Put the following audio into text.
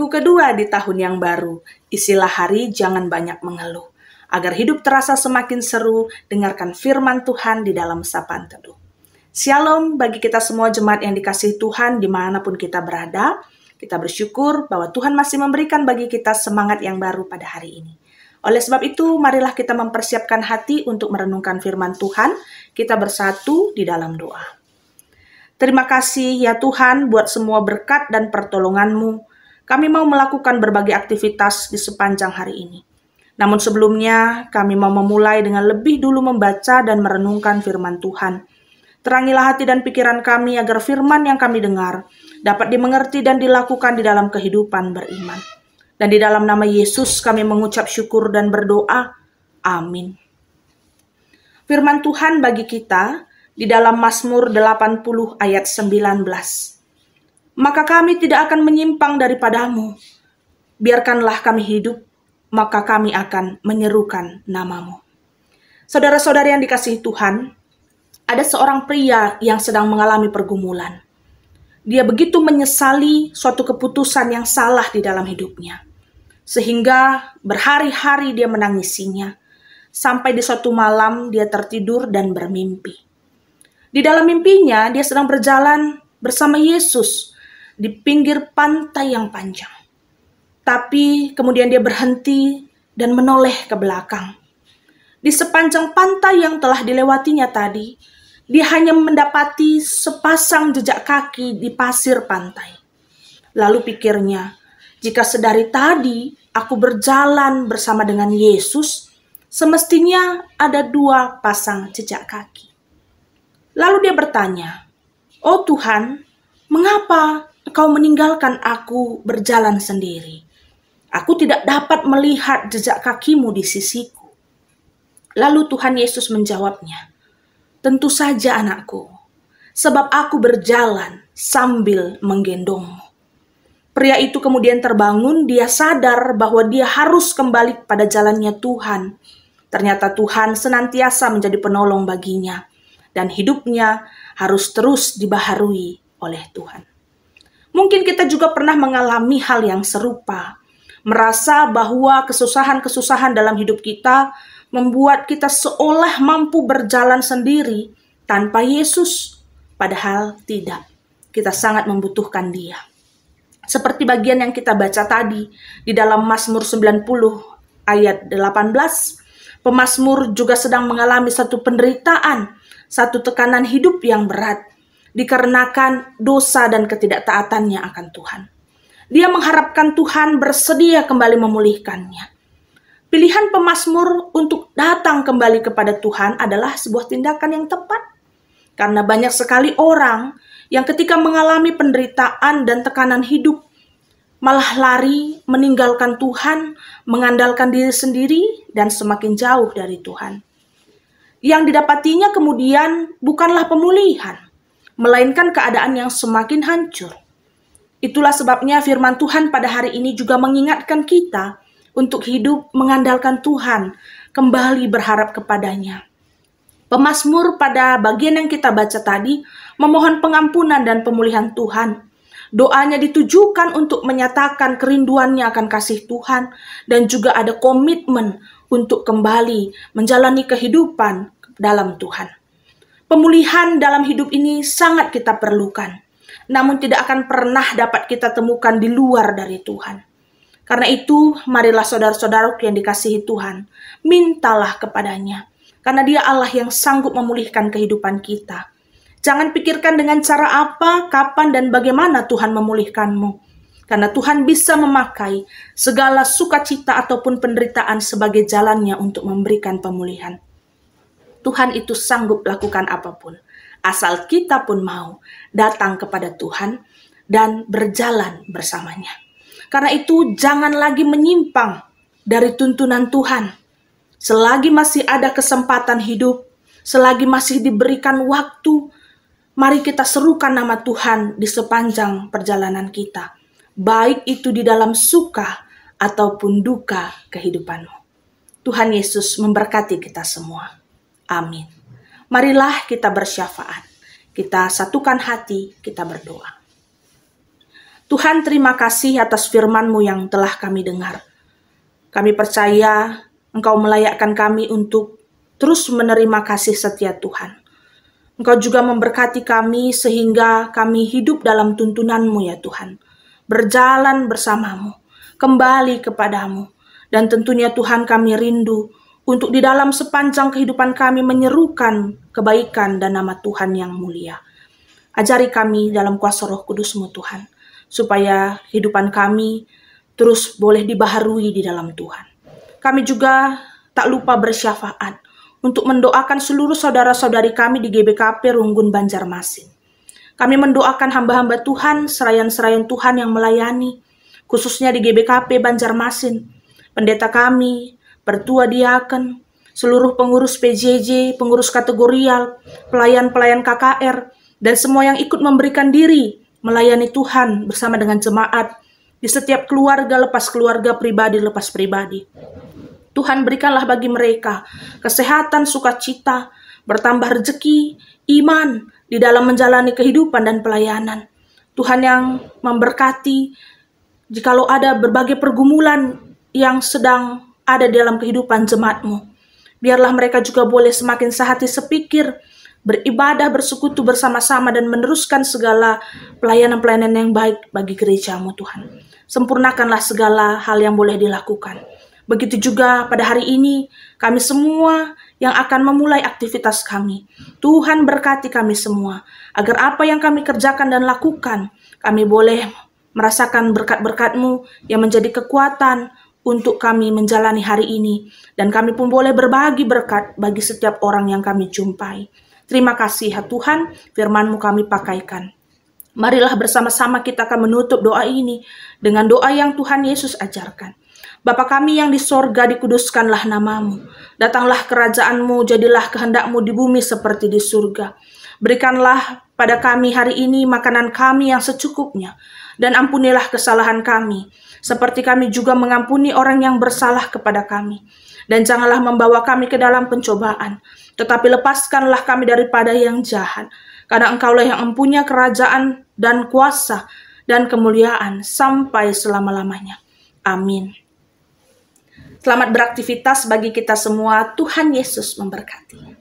minggu kedua di tahun yang baru. Isilah hari jangan banyak mengeluh. Agar hidup terasa semakin seru, dengarkan firman Tuhan di dalam sapaan teduh. Shalom bagi kita semua jemaat yang dikasihi Tuhan dimanapun kita berada. Kita bersyukur bahwa Tuhan masih memberikan bagi kita semangat yang baru pada hari ini. Oleh sebab itu, marilah kita mempersiapkan hati untuk merenungkan firman Tuhan. Kita bersatu di dalam doa. Terima kasih ya Tuhan buat semua berkat dan pertolongan-Mu. Kami mau melakukan berbagai aktivitas di sepanjang hari ini. Namun sebelumnya, kami mau memulai dengan lebih dulu membaca dan merenungkan firman Tuhan. Terangilah hati dan pikiran kami agar firman yang kami dengar dapat dimengerti dan dilakukan di dalam kehidupan beriman. Dan di dalam nama Yesus kami mengucap syukur dan berdoa. Amin. Firman Tuhan bagi kita di dalam Mazmur 80 ayat 19. Maka kami tidak akan menyimpang daripadamu. Biarkanlah kami hidup, maka kami akan menyerukan namamu. Saudara-saudari yang dikasihi Tuhan, ada seorang pria yang sedang mengalami pergumulan. Dia begitu menyesali suatu keputusan yang salah di dalam hidupnya. Sehingga berhari-hari dia menangisinya. Sampai di suatu malam dia tertidur dan bermimpi. Di dalam mimpinya, dia sedang berjalan bersama Yesus di pinggir pantai yang panjang. Tapi kemudian dia berhenti dan menoleh ke belakang. Di sepanjang pantai yang telah dilewatinya tadi, dia hanya mendapati sepasang jejak kaki di pasir pantai. Lalu pikirnya, jika sedari tadi aku berjalan bersama dengan Yesus, semestinya ada 2 pasang jejak kaki. Lalu dia bertanya, "Oh Tuhan, mengapa Engkau meninggalkan aku berjalan sendiri? Aku tidak dapat melihat jejak kakimu di sisiku." Lalu Tuhan Yesus menjawabnya, "Tentu saja anakku, sebab aku berjalan sambil menggendongmu." Pria itu kemudian terbangun, dia sadar bahwa dia harus kembali pada jalannya Tuhan. Ternyata Tuhan senantiasa menjadi penolong baginya. Dan hidupnya harus terus dibaharui oleh Tuhan. Mungkin kita juga pernah mengalami hal yang serupa. Merasa bahwa kesusahan-kesusahan dalam hidup kita membuat kita seolah mampu berjalan sendiri tanpa Yesus. Padahal tidak. Kita sangat membutuhkan Dia. Seperti bagian yang kita baca tadi di dalam Mazmur 90 ayat 18. Pemazmur juga sedang mengalami satu penderitaan, satu tekanan hidup yang berat, dikarenakan dosa dan ketidaktaatannya akan Tuhan. Dia mengharapkan Tuhan bersedia kembali memulihkannya. Pilihan pemazmur untuk datang kembali kepada Tuhan adalah sebuah tindakan yang tepat. Karena banyak sekali orang yang ketika mengalami penderitaan dan tekanan hidup, malah lari meninggalkan Tuhan, mengandalkan diri sendiri, dan semakin jauh dari Tuhan. Yang didapatinya kemudian bukanlah pemulihan, melainkan keadaan yang semakin hancur. Itulah sebabnya firman Tuhan pada hari ini juga mengingatkan kita untuk hidup mengandalkan Tuhan, kembali berharap kepadanya. Pemazmur pada bagian yang kita baca tadi memohon pengampunan dan pemulihan Tuhan. Doanya ditujukan untuk menyatakan kerinduannya akan kasih Tuhan dan juga ada komitmen untuk kembali menjalani kehidupan dalam Tuhan. Pemulihan dalam hidup ini sangat kita perlukan, namun tidak akan pernah dapat kita temukan di luar dari Tuhan. Karena itu, marilah saudara-saudaraku yang dikasihi Tuhan, mintalah kepadanya, karena Dia Allah yang sanggup memulihkan kehidupan kita. Jangan pikirkan dengan cara apa, kapan, dan bagaimana Tuhan memulihkanmu. Karena Tuhan bisa memakai segala sukacita ataupun penderitaan sebagai jalannya untuk memberikan pemulihan. Tuhan itu sanggup lakukan apapun. Asal kita pun mau datang kepada Tuhan dan berjalan bersamanya. Karena itu jangan lagi menyimpang dari tuntunan Tuhan. Selagi masih ada kesempatan hidup, selagi masih diberikan waktu, mari kita serukan nama Tuhan di sepanjang perjalanan kita. Baik itu di dalam suka ataupun duka kehidupanmu. Tuhan Yesus memberkati kita semua. Amin. Marilah kita bersyafaat. Kita satukan hati, kita berdoa. Tuhan, terima kasih atas firman-Mu yang telah kami dengar. Kami percaya Engkau melayakkan kami untuk terus menerima kasih setia Tuhan. Engkau juga memberkati kami sehingga kami hidup dalam tuntunan-Mu ya Tuhan. Berjalan bersama-Mu, kembali kepadamu. Dan tentunya Tuhan, kami rindu untuk di dalam sepanjang kehidupan kami menyerukan kebaikan dan nama Tuhan yang mulia. Ajari kami dalam kuasa Roh Kudus-Mu Tuhan, supaya kehidupan kami terus boleh dibaharui di dalam Tuhan. Kami juga tak lupa bersyafaat untuk mendoakan seluruh saudara-saudari kami di GBKP Runggun Banjarmasin. Kami mendoakan hamba-hamba Tuhan, serayan-serayan Tuhan yang melayani, khususnya di GBKP Banjarmasin, pendeta kami, pertua diaken, seluruh pengurus PJJ, pengurus kategorial, pelayan-pelayan KKR, dan semua yang ikut memberikan diri melayani Tuhan bersama dengan jemaat di setiap keluarga lepas keluarga, pribadi lepas pribadi. Tuhan, berikanlah bagi mereka kesehatan, sukacita, bertambah rezeki, iman di dalam menjalani kehidupan dan pelayanan. Tuhan yang memberkati jikalau ada berbagai pergumulan yang sedang ada dalam kehidupan jemaat-Mu. Biarlah mereka juga boleh semakin sehati sepikir, beribadah, bersekutu bersama-sama, dan meneruskan segala pelayanan-pelayanan yang baik bagi gereja-Mu Tuhan. Sempurnakanlah segala hal yang boleh dilakukan. Begitu juga pada hari ini, kami semua yang akan memulai aktivitas kami. Tuhan berkati kami semua, agar apa yang kami kerjakan dan lakukan, kami boleh merasakan berkat-berkat-Mu yang menjadi kekuatan untuk kami menjalani hari ini. Dan kami pun boleh berbagi berkat bagi setiap orang yang kami jumpai. Terima kasih ya Tuhan, firman-Mu kami pakaikan. Marilah bersama-sama kita akan menutup doa ini dengan doa yang Tuhan Yesus ajarkan. Bapa kami yang di sorga, dikuduskanlah nama-Mu. Datanglah kerajaan-Mu, jadilah kehendak-Mu di bumi seperti di surga. Berikanlah pada kami hari ini makanan kami yang secukupnya. Dan ampunilah kesalahan kami, seperti kami juga mengampuni orang yang bersalah kepada kami. Dan janganlah membawa kami ke dalam pencobaan, tetapi lepaskanlah kami daripada yang jahat. Karena Engkaulah yang mempunyai kerajaan dan kuasa dan kemuliaan sampai selama-lamanya. Amin. Selamat beraktivitas bagi kita semua. Tuhan Yesus memberkati.